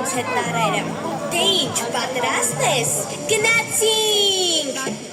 ինձ հետ տարերը Դե ինչ պատրաստ ես գնացինք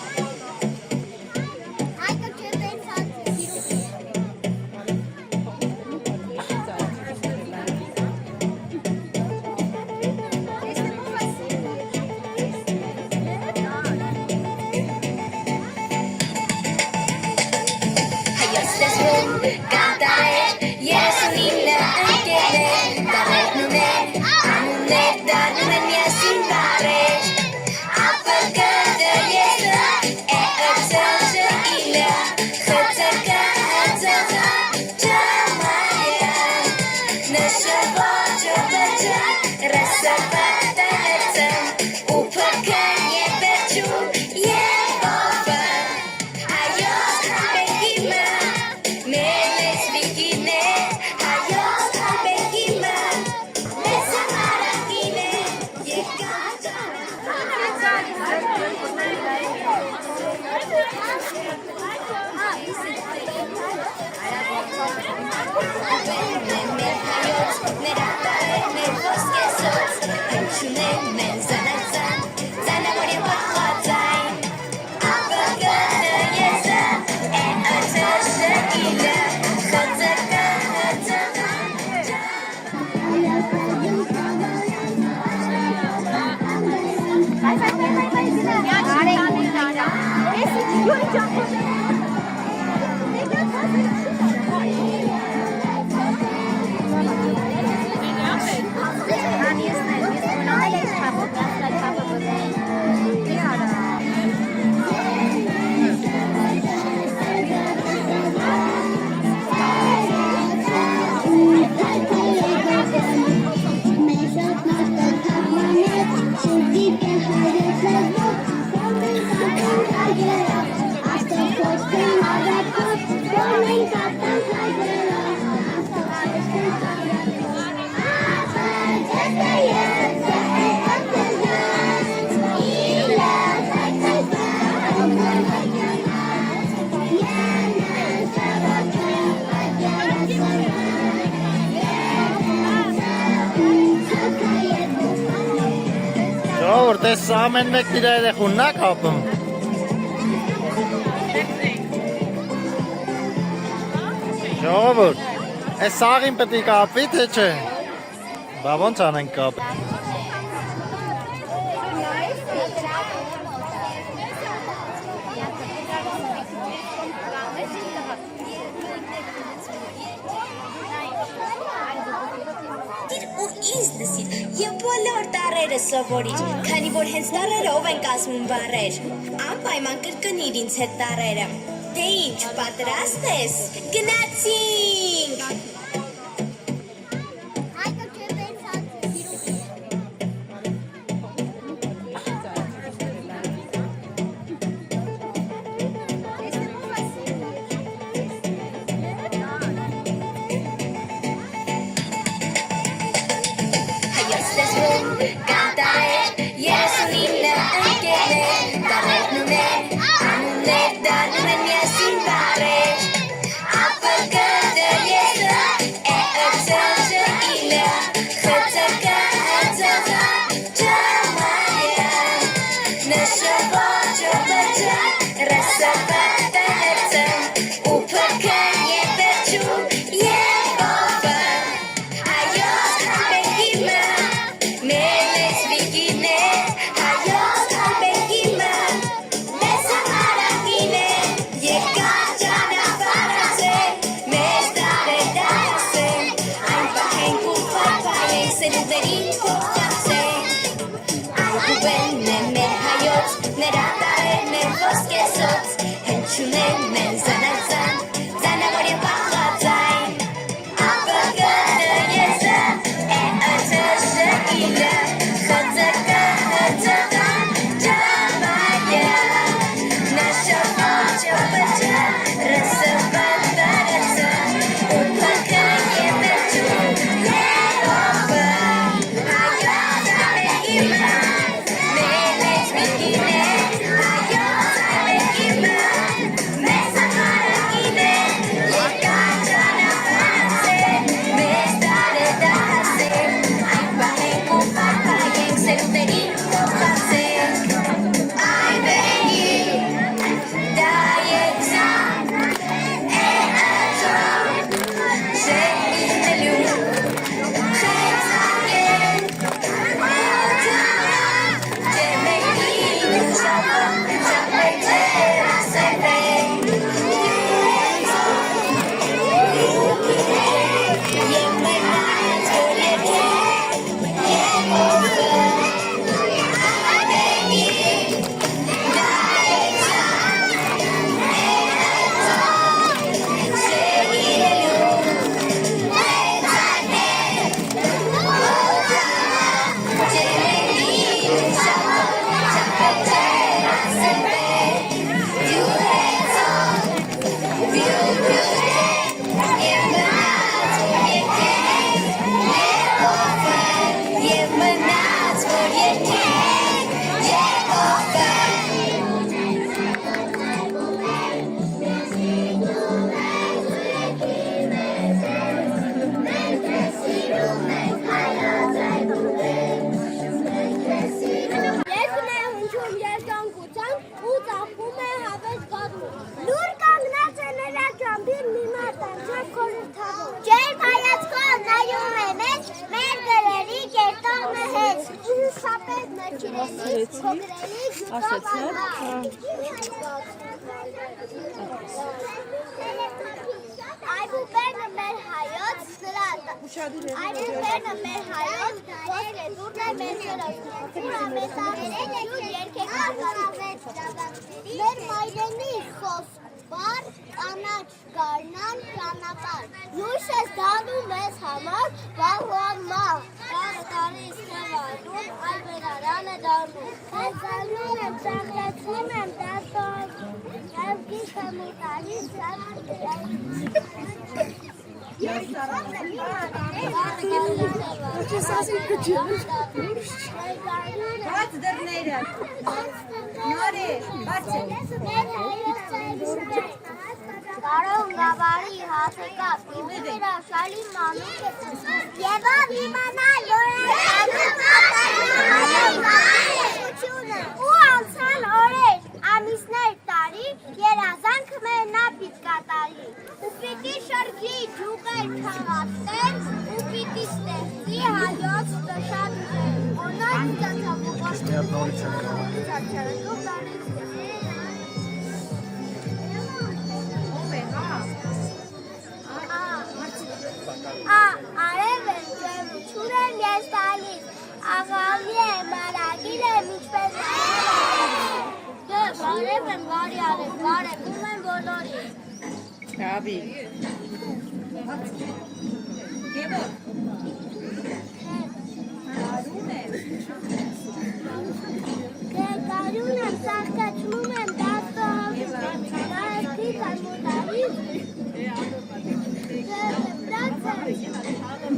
Տես ամեն մեկն իր երեխունն է կապում։ Ժողովուրդ, այս սաղին պետք է կապվի, թե չէ։ Բա ոնց անենք կապ։ Եվ բոլոր տառերը սովորիր, քանի որ հենց տառերով են կազմում բառեր։ Անպայման կրկնիր ինձ հետ տառերը։ Դե ինչ պատրաստ ես գնացինք Շապետ նկիրելից, կոգրելից, Այբուբերնը մեր հայոց Այբուբերնը մեր հայոց ոսկե դուրն է մեր սրոց Ուրա մետարերեն է ու երկեք Մեր մայրենի խոս բար կանաչ գարնան ճանապար Լույս ես դանում ես համար բաղուան մաղ Բաղ տարի ստեղարում այբերարան է դարնում Ես դարնում եմ ծաղրացնում եմ դարտոն Ես գիշ եմ ու տարի Բաց դռները Նորի, բաց Կարոն գավարի հասեկա Իբիվերա շալի մանուկ Եվ ով իմանալ որ Ու անցան օրեր ամիսներ տարի երազանքը մեր նա պիտ կատարի ու պիտի շրջի ջուղեր քաղաքներ ու պիտի ստեղծի հայոց տշատներ Օրնայք ճաճապուղաշ Արև եմ ջերմություն եմ ես տալիս Աղավի եմ, արագիր եմ, ինչպես Դե, բարև եմ, բարի արև, բարևում եմ բոլորի Կավի Գևոր Կարուն եմ Դե, կարուն եմ, սաղկացնում եմ դաստով Բարևքից եմ ուտարից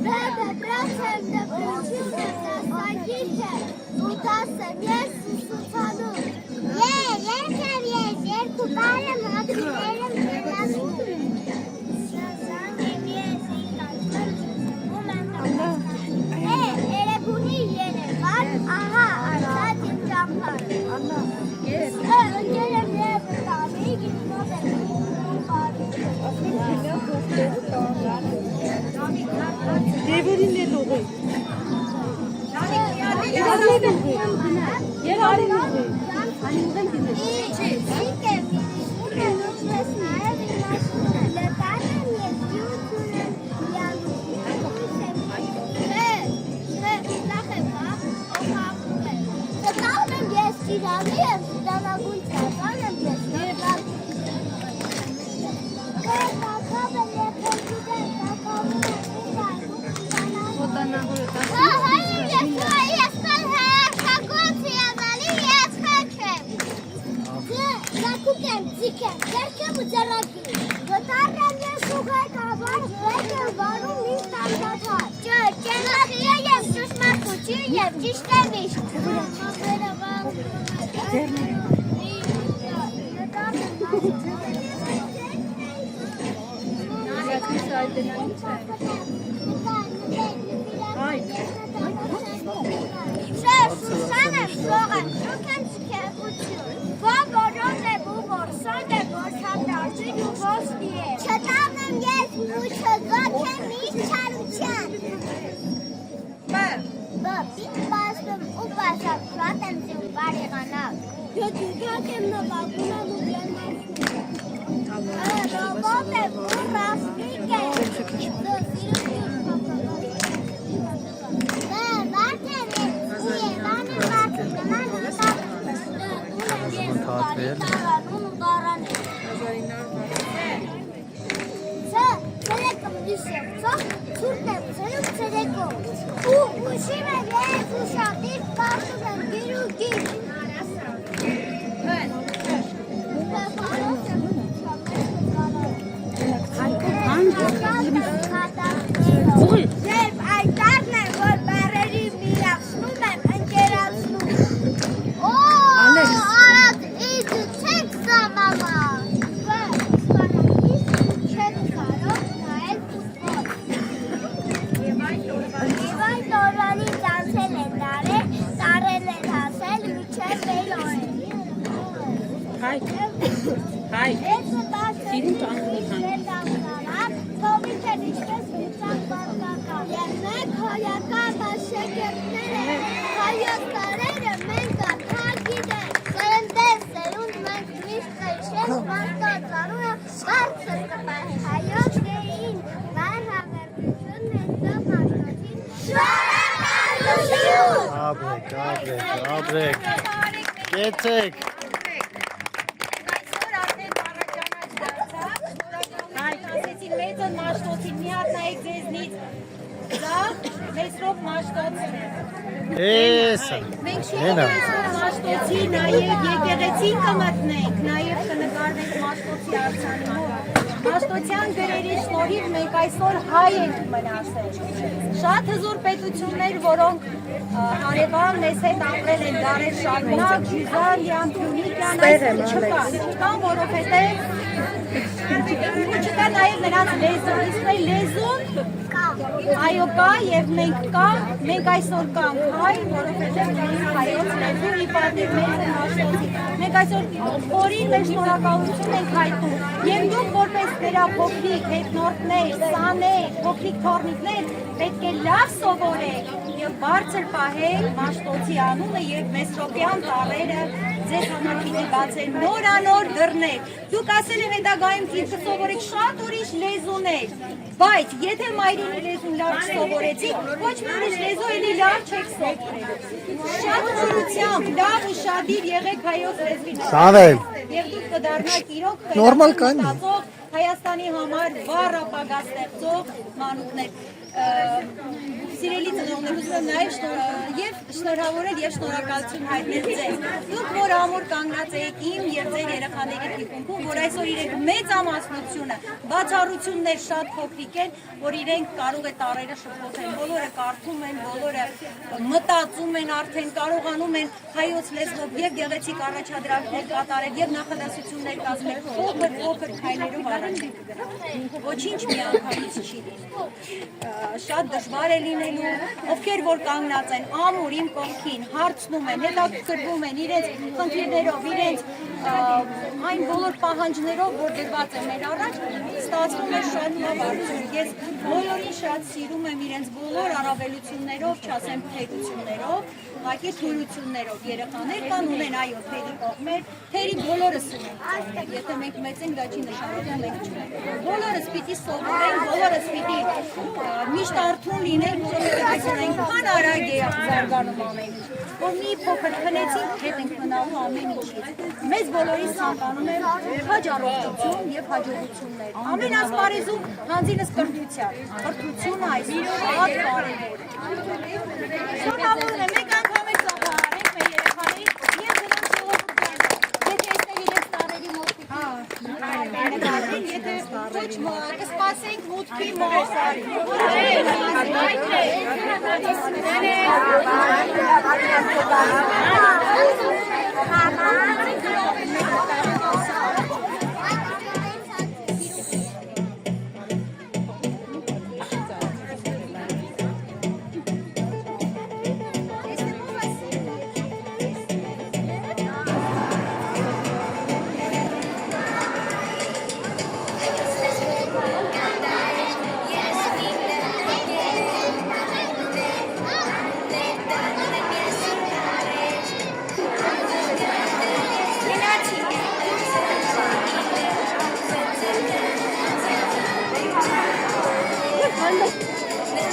Դեպրաց եմ, դեպրություն եմ, դաստակիչ եմ Ու տաս եմ, ես սուսուցանում Երկ եմ ես, երկու պար եմ, հատիներ եմ, ջենասում Շազան եմ ես, իքացում, ում եմ տասակար Երեբունի երևար, ահա, արցած իմ ճամպար Ընկեր եմ և տանի, գիտնով եմ Դևերին է լողի։ Երարին լողի։ Եվ ճիշտ է միշտ Շեվ Սուսան եմ սողեմ, շուկ եմ չքեղություն Ով որոն է ու որսոն է, որ հատարժին ու ոսկի է Չտավն եմ ես մուչը գոք եմ միշտ չարության Պիտ պասում ու պասակ պատ եմ զիմ բարիղանակ Յոտ յուգակ եմ նվագում եմ ու գերմասում Ռոբոտ եմ ու ռասպիկ եմ Վարդ եմ ու եվան եմ վարդը նման հատակ Ես տարանում ու դարան եմ Ցերեկը միշեմ ծող, ծուրտ եմ ծերում ցերեկում Ու ուշիմ եմ ես ու շատիր պարտում եմ գիր ու գիր Ձերբ այդարն եմ, որ բարերի միացնում եմ, ընկերացնում Արադ իդը չեք զամամա Չեք կարող նայել ուստոր Եվ այդ օրվանի ծանցել է տարել է հասել միջև վեր օրեր Հայ Սիրում տանքնի Կովիչ են ինչպես վիծակ բարկական Եվ մեկ հոյական բաշեկետներ են Հայոց տարերը մենք աթագիդեն, սերնդես սերունդ մենք միշտ կշենք մարդոց արունը բարձր կպահ հայոց գեին, վար հավերդություն մենք դով մարդոցին շորակալություն։ Աբրեք, կեցեք։ Մեծն մաշտոցին մի հատ նայեք ձեզնից, դա մեծրով մաշտոցն է։ Էսա, Մենք շուտ մաշտոցի նայեք եկեղեցին կմտնենք, նաև կնկարվենք մաշտոցի արձանի մոտ։ Մաշտոցյան գրերի շնորհիվ մենք այսօր հայ ենք մնացել։ Շատ հզոր պետություններ, որոնք հարևան մեզ հետ ապրել են դարեր շարունակ, Ժյուզալիան, Թյունիկյան, այսօր չկան, որովհետև չկա նաև նրանց լեզուն, իսկ մեր լեզուն այո կա եւ մենք այսօր կանք հայ, որովհետեւ մենք հայոց լեզու մի պատիվ մեծ հաշտեցի։ Մենք այսօր խորին մեր շնորհակալություն ենք հայտնում եւ դուք որպես վերափոխիկ հետնորդներ, սաներ, փոքրիկ թորնիկներ պետք է լավ սովորեք եւ բարձր պահել Մաշտոցի անունը եւ Մեսրոպյան տարերը ձեզ համար պիտի բացեն նորանոր դռներ։ Դուք ասել եք հետագայում ինքը սովորեք շատ ուրիշ լեզուներ, բայց եթե մայրենի լեզուն լավ չսովորեցիք, ոչ մի ուրիշ լեզու էլի լավ չեք սովորել։ Շատ ուրությամբ, լավ ու շադիր եղեք հայոց լեզվին։ Սավել։ Եվ դուք կդառնաք իրոք Նորմալ կան։ Հայաստանի համար վառ ապագա ստեղծող մանուկներ։ Սիրելի ծնողներ, ուզում եմ նաև շնորհավորել եւ շնորհակալություն հայտնել ձեզ։ Դուք որ ամուր կանգնած եք իմ եւ ձեր երեխաների թիկունքում, որ այսօր իրենք մեծամասնությունը, բացառություններ շատ փոքրիկ են, որ իրենք կարող է տարերը շփոթեն, բոլորը կարդում են, բոլորը մտածում են, արդեն կարողանում են հայոց լեզվով եւ գեղեցիկ առաջադրանքներ կատարել եւ նախադասություններ կազմել, փոքր քայլերով առաջ են գնալ։ Ոչինչ միանգամից չի լինի։ Շատ դժվար է լինելու, ովքեր որ կանգնած են ամուր իմ կողքին, հարցնում են, հետաքրքրվում են իրենց խնդիրներով, իրենց այն բոլոր պահանջներով, որ դրված են մեր առաջ, ստացվում է շատ լավ արդյունք։ Ես բոլորին շատ սիրում եմ իրենց բոլոր առավելություններով, չասեմ թերություններով, ուղղակի թույլություններով երեխաներ կան ունեն այո թերի կողմեր, թերի բոլորս ունենք։ Եթե մենք մեծ ենք, դա չի նշանակում մենք չունենք։ Բոլորս պիտի սովորենք, բոլորս պիտի միշտ արթուն լինենք, որովհետև այսօր այնքան արագ է զարգանում ամեն ինչ, որ մի փոքր քնեցինք, հետ ենք մնալու ամեն ինչից։ Մեզ բոլորիս ցանկանում եմ հաջողություն եւ հաջողություններ։ Ամեն ասպարեզում հանձինս կրթությունը այսօր շատ կարևոր է։ Շնորհավորում եմ, մեկ անգամ էլ ծաղրենք մեր երեխաներին եւ դրանց ժողովուրդին։ Եթե այստեղ իրենց տարերի մոտիկ եթե ոչ կսպասենք մուտքի մոսարի։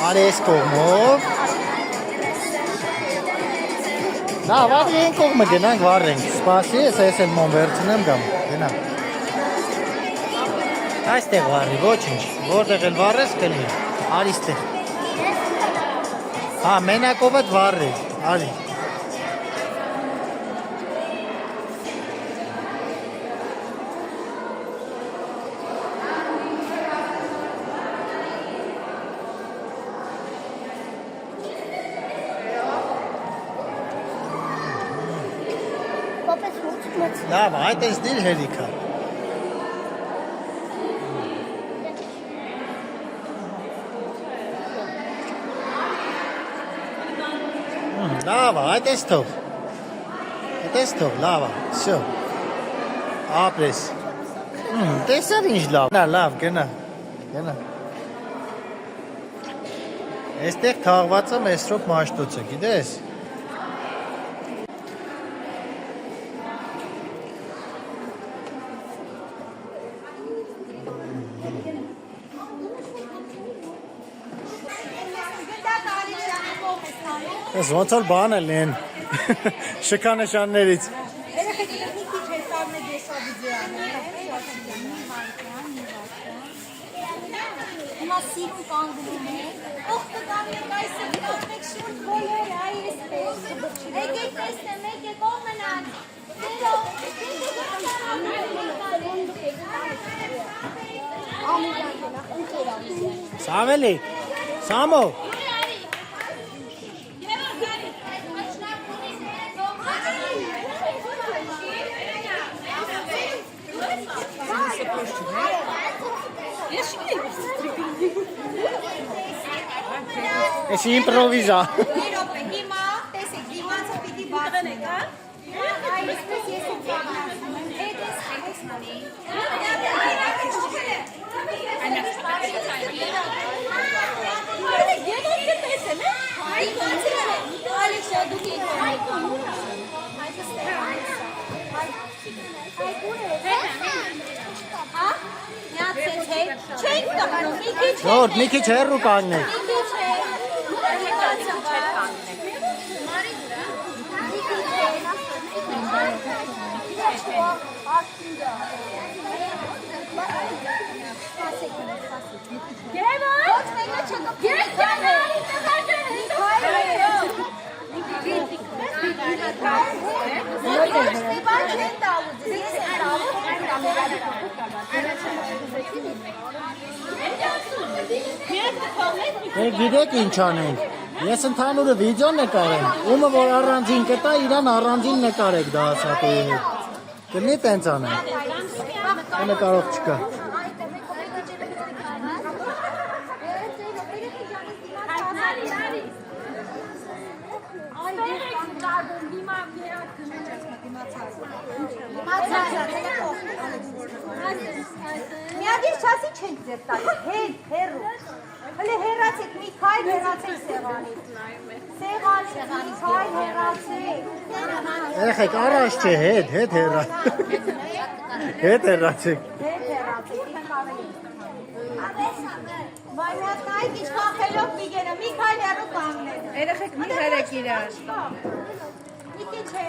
Արես կողմով։ Լավ, աղի են կողմը գնանք վառենք, սպասի, ես էլ մոն վերցնեմ գամ, գնանք։ Այստեղ վառի, ոչինչ, որտեղ էլ վառես կլի, արիստեղ։ Հա, մենակով էդ վառի, արի։ Լավ, այդ ես դիր հերիքա։ Լավ, այդ ես թող։ Այդ ես թող, լավ, շո։ Ապրես։ Տեսար ինչ լավ։ Լավ, գնա, գնա։ Այստեղ թաղվածը Մեսրոպ Մաշտոցը, գիտես։ Ես ոնց որ բան էլ են շքանշաններից։ Երեխեքի մի քիչ հերթարն է դեսավիդեանը, հիմա սիրուն կանգնում է, օղտը կանգնեք այս է, կողմեք շուրջ բոլոր այս պես, եկեք տեսնեմ, եկեք ով մնան, Սամելի, Սամո։ Ես իմպրովիզա։ Իրոք է, հիմա, տեսեք, դիմացը պիտի բացնեք, այսպես ես ու կանգնացնում եմ, հետ ես նանի։ Գետով կտեսեմ, Ալեքսա, դուք եք Միացեց հետ, չենք տղնում, մի քիչ Նոր, մի քիչ հեռու կանգնեք։ մի քիչ Գիտեք ինչ անենք։ Ես ընդհանուրը վիդեո նկարեմ։ Ումը որ առանձին կտա, իրան առանձին նկարեք դա ասատուի հետ։ Կլինի տենց անենք։ Դա կարող չկա։ Միադիր չասի չենք ձեր տալի, հետ, հեռու, հլի հեռացեք, մի քայլ հեռացեք սեղանից, սեղանից մի քայլ հեռացեք, Երեխեք առաջ չէ, հետ հեռա։ Հետ հեռացեք։ հետ հեռացեք, իմ ավելի, վայ միատ նայք իչքան խելոք միգերը, մի քայլ հեռու կանգնեք, Երեխեք մի հերեք իրար։ մի քիչ է,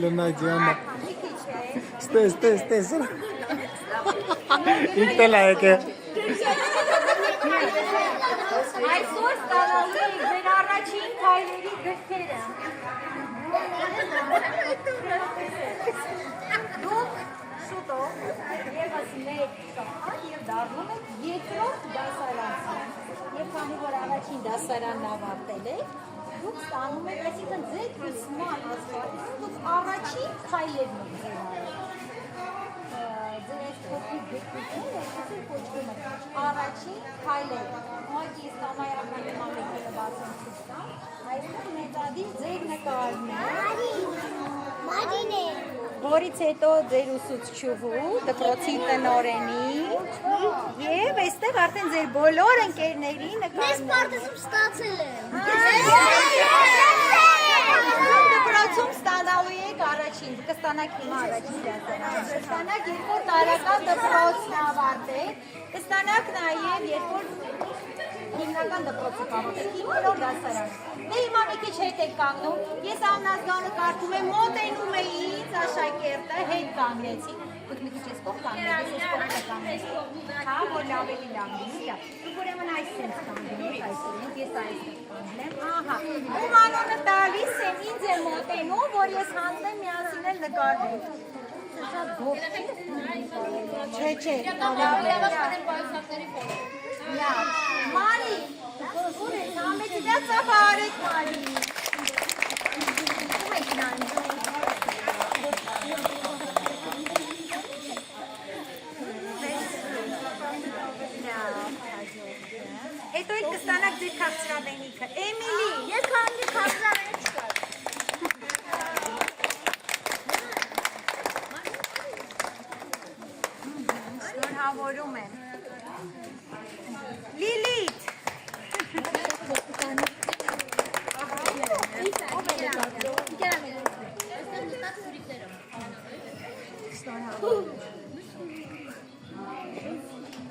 Լնա ջանը։ մի քիչ է, Ստես։ Ինքն է եկե։ այսօր ստանալու եք ձեր առաջին քայլերի գրքերը, դուք շուտով ևս մեկ շաբաթ և դառնում եք երկրորդ դասարանցի, և քանի որ առաջին դասարանն ավարտել եք, դուք ստանում եք, այսինքն ձեր ուսման ասվածքում դուք առաջին քայլերն եք ձեր արել։ Ձեր այս փոքրիկ գրքույկները այսպես կոչվում են առաջին քայլեր։ Ուղղակի ես կամայական նամակները բացեմ ցույց տամ, այստեղ մեծադիր ձեր նկարն է, որից հետո ձեր ուսուցչուհու, դպրոցի տնօրենի և այստեղ արդեն ձեր բոլոր ընկերների նկարներ։ Դպրոցում ստանալու եք առաջին, կստանաք հիմա առաջին դասարան, կստանաք երկրորդ տարեկան դպրոցն ավարտեք, կստանաք նաև երկրորդ հիմնական դպրոցը կավարտեք, հիմնորդ դասարան։ Դե հիմա մի քիչ հետ եք կանգնում, ես անազգանը կարդում եմ, մոտենում է ինձ աշակերտը, հետ կանգնեցի, դուք մի քիչ ես կող կանգնեք, ես ես կողը կանգնեք, հա, որ լավելի լավնի, դուք ուրեմն այսպես կանգնեք, այսպես, ես այսպես կանգնեմ, ահա, ում անունը տալիս եմ, ինձ է մոտենում, որ ես հանձնեմ միասին էլ նկարվենք։ Չէ, Մարի, ուր եք, համեցի դա ծապա արեք, Մարի։ Ում եք նանում։ Հետո եք կստանաք ձեր քաղցրավենիքը։ Էմիլի, ես քանի քաղցրավենիք չկար։ Շնորհավորում եմ։ Լիլիթ։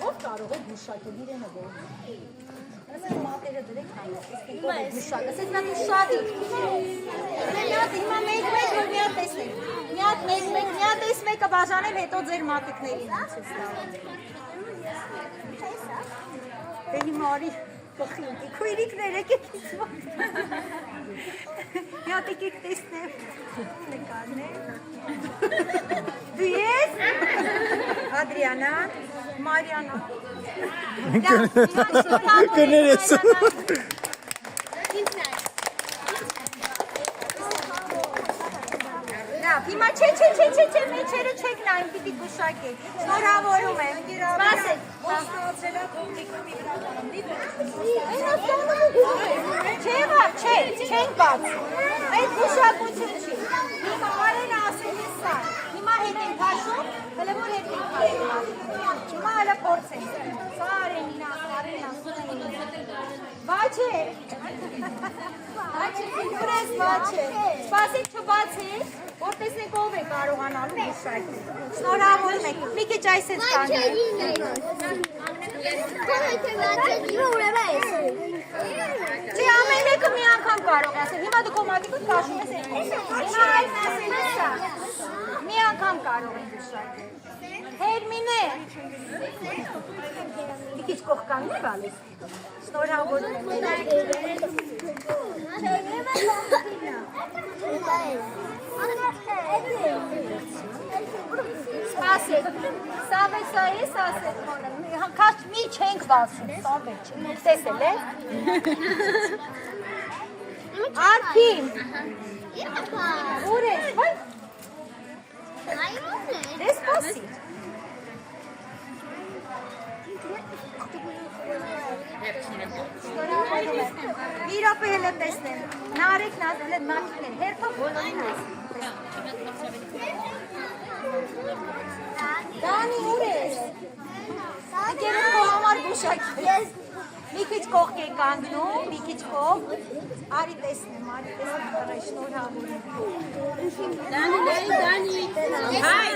Ով կարող է գուշակել իրենը որ։ Ասեն մատերը դրեք Գուշակը, ասես նա դու շատ իր։ Հիմա մեկ որ մի հատ տեսնենք։ Մի հատ մեկը բաժանել, հետո ձեր մատիկներին ինձ ես տալու։ Դե հիմա արի խխինքի, քույրիկներ եկեք ինձ մոտ։ Մի հատ եկեք տեսնեմ նկարներ։ Դու ես։ Ադրիանա, Մարիանա։ Կներես։ Հիմա չէ, մեջերը չեք նայում, պիտի գուշակեք, շնորհավորում եմ, սպասեք, չենք բաց, այդ գուշակություն չի, հիմա արեն ասել ես սա, հիմա հետ ենք հաշում, հլը որ հետ ենք հաշում, հիմա հլը փորձենք, սա արենին ասում, բաչե, ուրես բաչե, սպասեք չբացեք, որ տեսնեք ով է կարողանալու գուշակել, շնորհավորում եք, մի քիչ այս ես կանենք, Չի ամեն մեկը մի անգամ կարող է ասել, հիմա դու կոմատիկոտ կաշում ես հիմա այս ասել ես սա, մի անգամ կարող է գուշակել, Հերմինե, մի քիչ կողքանն է գալիս, շնորհավորում Սպասեք, սա ես ասել մոնը, կաչ մի չենք բասում, սավեր չենք, տեսել է։ Արփին, ուր ես, վայ, դե սպասի։ Մի ռոպե հելը տեսնեմ, նարեք նազել էդ մակիքներ, հերպը բոլորին ասում։ Դանի ուր ես, եկերում քո համար գուշակի, մի քիչ կողք է կանգնում, մի քիչ կողք, արի տեսնեմ, առայ շնորհավորում։ Դանի, հայ,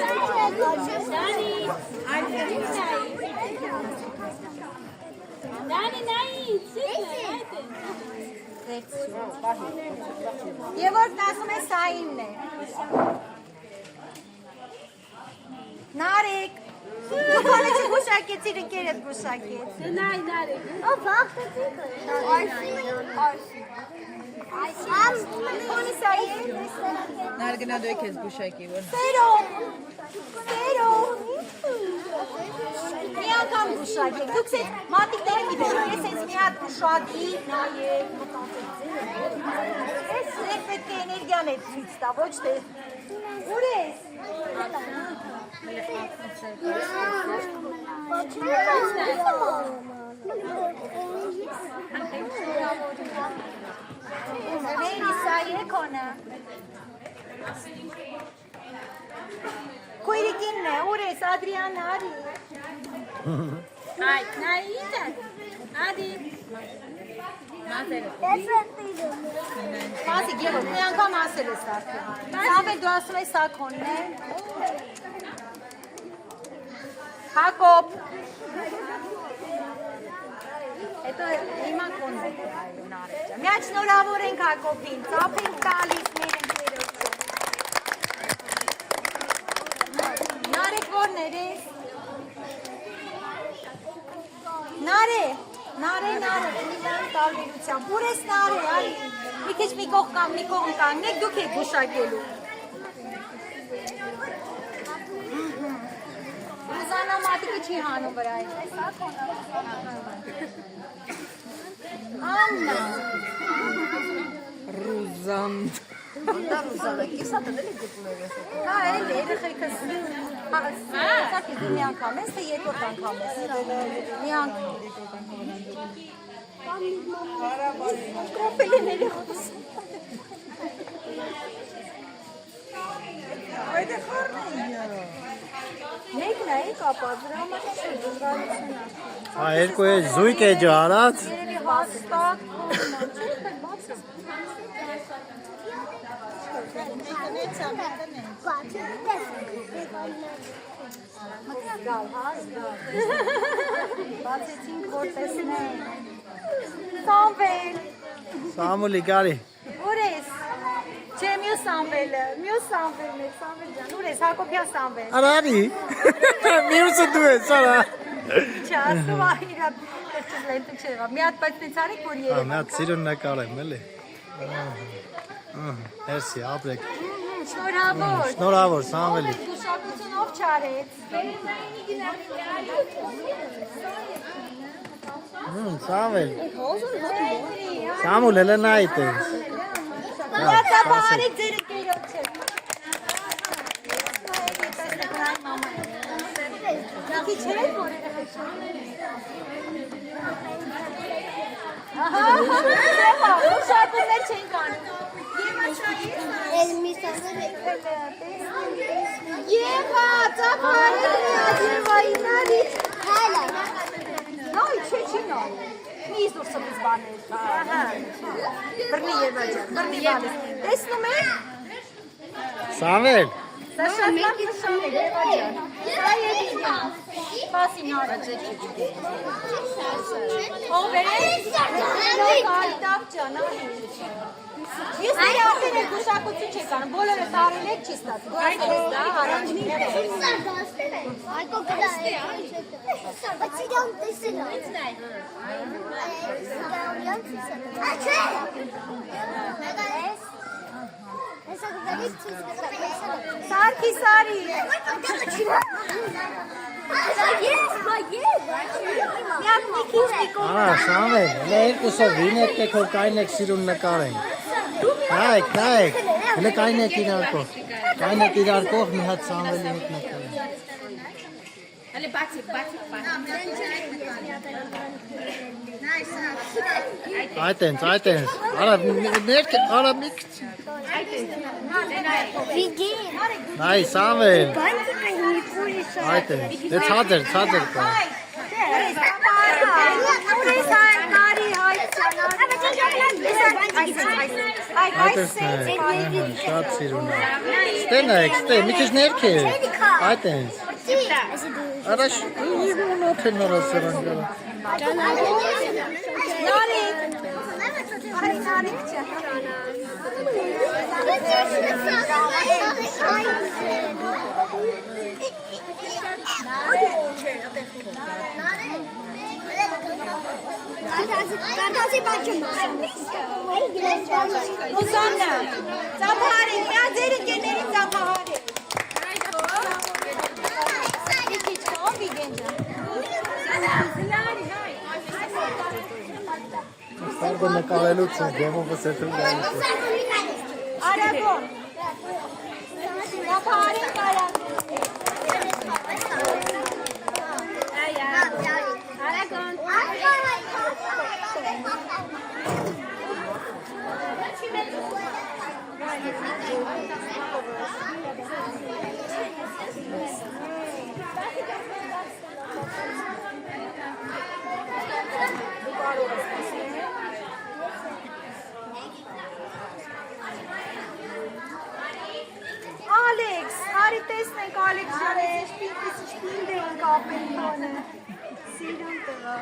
Դանի, Եվ որ ասում է սա ինն է։ Նարեկ, դու քոնը չգուշակեցիր, ընկերդ գուշակեց։ Նարեկ։ Քոնի սա ինն։ Նարգնա դու եք ես գուշակի, որ։ Սերո։ Մի անգամ գուշակեք, դուք սետ մատիկները մի բերում, ես ես մի հատ գուշակի, նայեք, ես պետք է էներգիան է ցույց տա, ոչ թե ուր ես։ Մերի սա եկոնը։ Քույրիկինն է, ուր ես, Ադրիան արի։ Այ, նայից է, ադի։ Մասիկ եղոտ, մի անգամ ասել ես արդեն։ Սավե դու ասում ես սա քոնն է։ Հակոբ։ Հետո հիմա քոնն է այլուն արեջա։ Միակ շնորհավոր ենք Հակոբին, ծապ ենք տալիս մեր ընկերոջը։ Նարեկ որն էր ես։ Նարե, տարբերությամբ, ուր ես նարե, արի, մի քիչ մի կողմ կանգնեք, դուք եք գուշակելու։ Ռուզանա մատիկը չի հանում վրա է։ Աննա։ Ռուզան։ Ռուզանը, կիսատը դել եք դուպուներ ես։ Հա, էլ երեխեքս սակի դու մի անգամ ես, թե երկրորդ անգամ ես։ Մի անգամ։ Կրոպել են երեխոս։ Այդ է խարն է իրա։ Մեկն է կապած, դրա համար չէ, դժվարություն է։ Հա, երկու է զույգ է ջարած։ Երևի հաստատ, Բացեցինք, որ տեսնենք։ Սամվել։ Սամուլի գարի։ Ուր ես։ Չէ, մյուս Սամվելը է, Սամվել ջան։ Ուր ես, Հակոբյան Սամվել։ Արարի։ Մյուսը դու ես, արա։ Չէ, ասում ա իրա կրճս լենտը չեղավ։ Մի հատ բայց տենց արեք, որ Մի երևա։ հատ սիրուն նկարեմ, էլի։ Հերսի, ապրեք։ Շնորհավոր։ Շնորհավոր, Սամվելի։ Գուշակությունով չարեց։ Սամվել։ Սամուլ, հելը նայտ ես։ Միացապահարեք ձեր ընկերոջը։ Ճակի չէ՞ որ Ահա, գուշակումներ չեն կանում։ Եվա, ծափարը, ինարի։ Հալա։ Նոյ, չի նոյ։ Մի իզդուրսը բիզ բաներ։ Բրնի Եվա ջան, բրնի բանես։ Տեսնում եք։ Սամվել։ Սա շատ լավ նշան է, Եվա ջան։ Սա եդինյա։ Սպասի նարը ձեր չգիտի։ Ով է։ Կարիտավ ջան, Ես նրա արդեն եք գուշակություն չեք անում, բոլորը տարին եք չի ստացում, այս դա առաջին է։ Այկո գլա է։ Բայց իրան տեսել է։ Աչե։ Հեսա գլից ցույց կտա։ Սարքի սարի։ Միակ մի քիչ դիկով։ Արա, Սամվել, հելը երկուսով վինեք եք հով կայնեք սիրուն նկարենք։ Նայեք, հելը կայնեք իրարկով։ Կայնեք իրարկով մի հատ Սամվելի հետ նկարենք։ Այտենց, արա մի քիչ։ Նայ, Սամվել, այտենց, դե ցածր կա։ Այտենց նայեք, շատ սիրուն է։ Ստե նայեք, մի քիչ ներքև, այտենց։ Արա շունոտ է նորա սրան գարա։ Ուսաննա, ծափահարի, միա ձեր ընկերներին ծափահարի։ Ստարդը նկարելուց է, դեմովս է թում գալիս է։ Արագոն, ծափահարի կարան։ Արագոն, Ալեքս, հարի տեսնենք Ալեքս ջան, շպինդ էինք ապել քոնը, սիրուն տղա։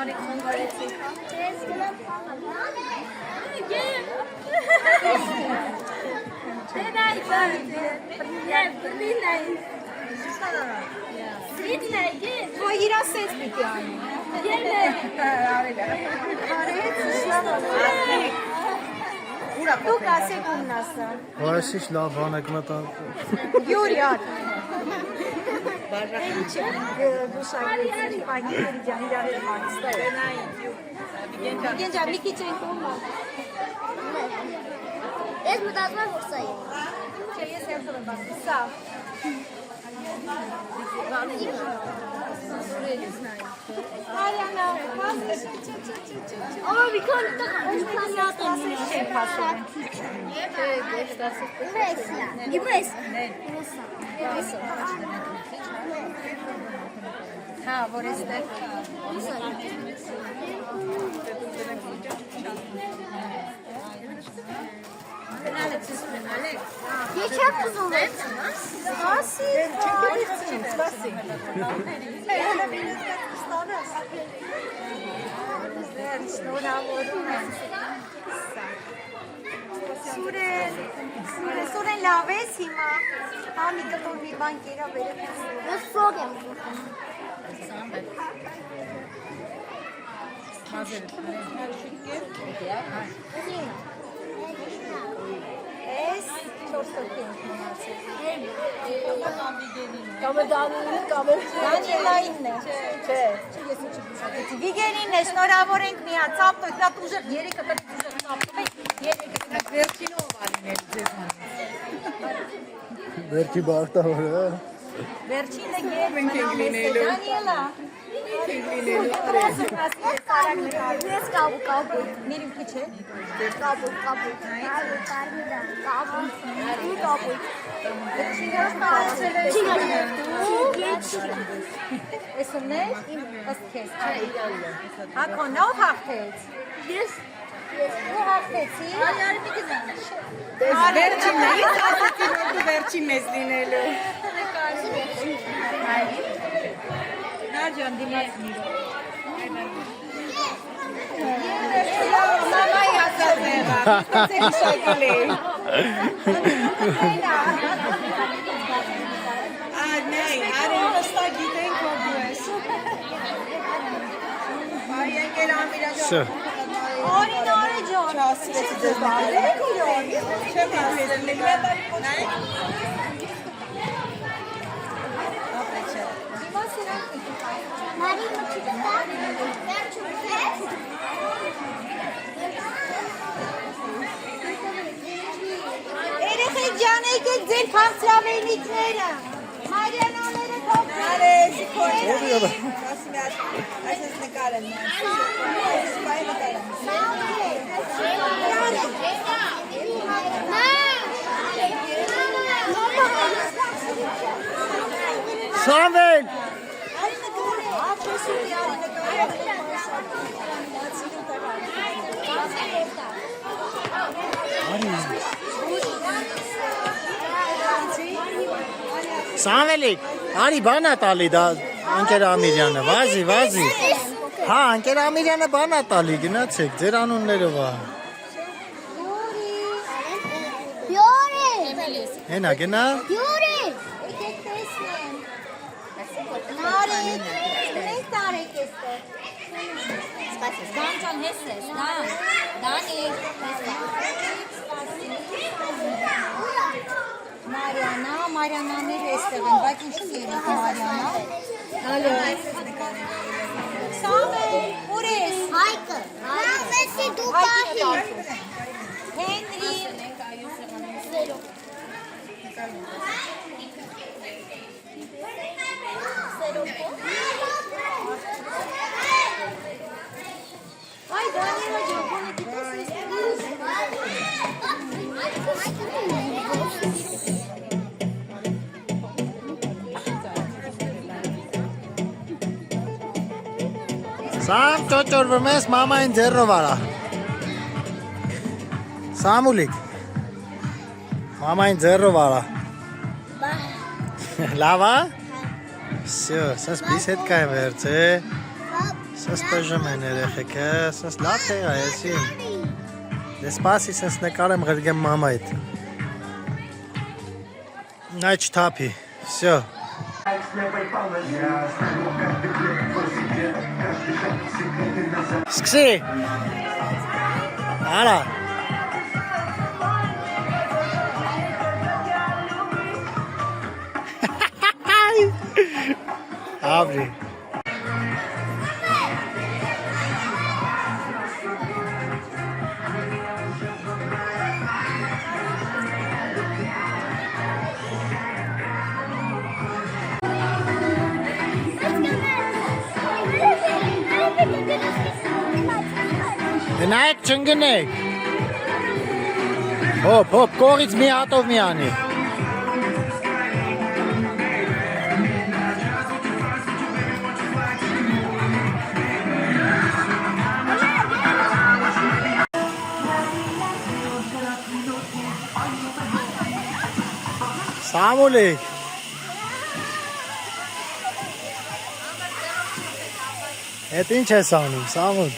Ալեքս հանգարեցի։ Ու իրան սենց պիտի անի։ Դուք ասեք ումն ասա։ Վարաշիշ լավ հանեք մտան։ Յուրի ատ։ Ինչ գուշակեցի, պայքերի ջան, իրար հետ մանստել։ Վիգեն ջան, մի քիչ ենք ում։ Ես մտածում եմ, որ սա է։ Չէ, ես հերթով եմ բացում, սա։ Արյանա, հասես։ Մի քան տղա, մի քան Ասես չեմ հասել։ Իմես։ Հա, որ էստեղ։ Geçen kız olur. Սուրեն լավ ես հիմա, հա մի կտոր մի բան կերա վերև Nasıl soğuk ես 4 հոգի ենք մնացել։ Դանիելայինն է։ Չէ։ Վիգենինն է, շնորհավոր ենք մի հատ ծապտոք, նա ուժեղ երեքը պետք է ուժեղ ծապտոք, երեքը վերջինով արիներ ձեզ համար։ Վերքի բարտավորը։ Վերջինը երբ մնամ ես Դանիելա։ Yes, kabuk kabuk. Նիրիմ քիչ է։ Kabuk kabuk. Kabuk. Kabuk. Էսումն է, ըստ քեզ։ Ակոնով հաղթեց։ Yes. Ու հաղթեցի։ Վերջինն է, ես ասացի, որ դու վերջինն ես լինելու։ Նաջան դիմաց մի։ Մամայի ասած եղա, ստացելի շակել է։ Նայ, արին հստակ գիտենք, որ դու ես։ Բարի եկել ամիրաջան։ Շը։ Օրին օրի ջոն։ Չասվեցի ձեզ բարեք իրոն։ Չեմ ասել, նայեք։ Marie Matilda. Երեխեք ջանեք եք ձեր քաղցրավենիքները։ Մարիանաները թողնեք։ Արեզի քոյն։ Ասի մի հատ, այս ես նկարեմ։ Սպայ նկարեմ։ Սամվել։ Սամվելիկ, արի բանա տալի դա ընկեր Ամիրյանը, վազի։ Հա, ընկեր Ամիրյանը բանա տալի, գնացեք, ձեր անունները վա։ Yuri. Հենա, գնա։ Yuri. Նարեկ, մենք տարեք եստեղ։ Դանջան հես ես, Դանի։ Մարիանաներ եստեղ են, բայց ինչու երեք Մարիանա։ Սամել, ուր ես։ Haykı. Rahmetli Dukahi. Հենրի, Ay Daniela Giovanni Սամ ճոճորվում ես մամային ձեռով արա։ Սամուլիկ։ Մամային ձեռով արա։ Լավ է։ Всё, սաս բիս հետ կայ վերջ է։ Սաս բաժում են երեխեքը, սաս լավ է այսի։ Դե սպասի սաս նկարեմ գրգեմ մամայիդ։ Նայ չթափի։ Всё։ Սկսի։ Արա։ Abre. Գնայք չընկնեք։ Հոպ, կողից մի հատով մի անի։ Սամուլիկ։ Էդ ինչ ես անում, Սամուլ։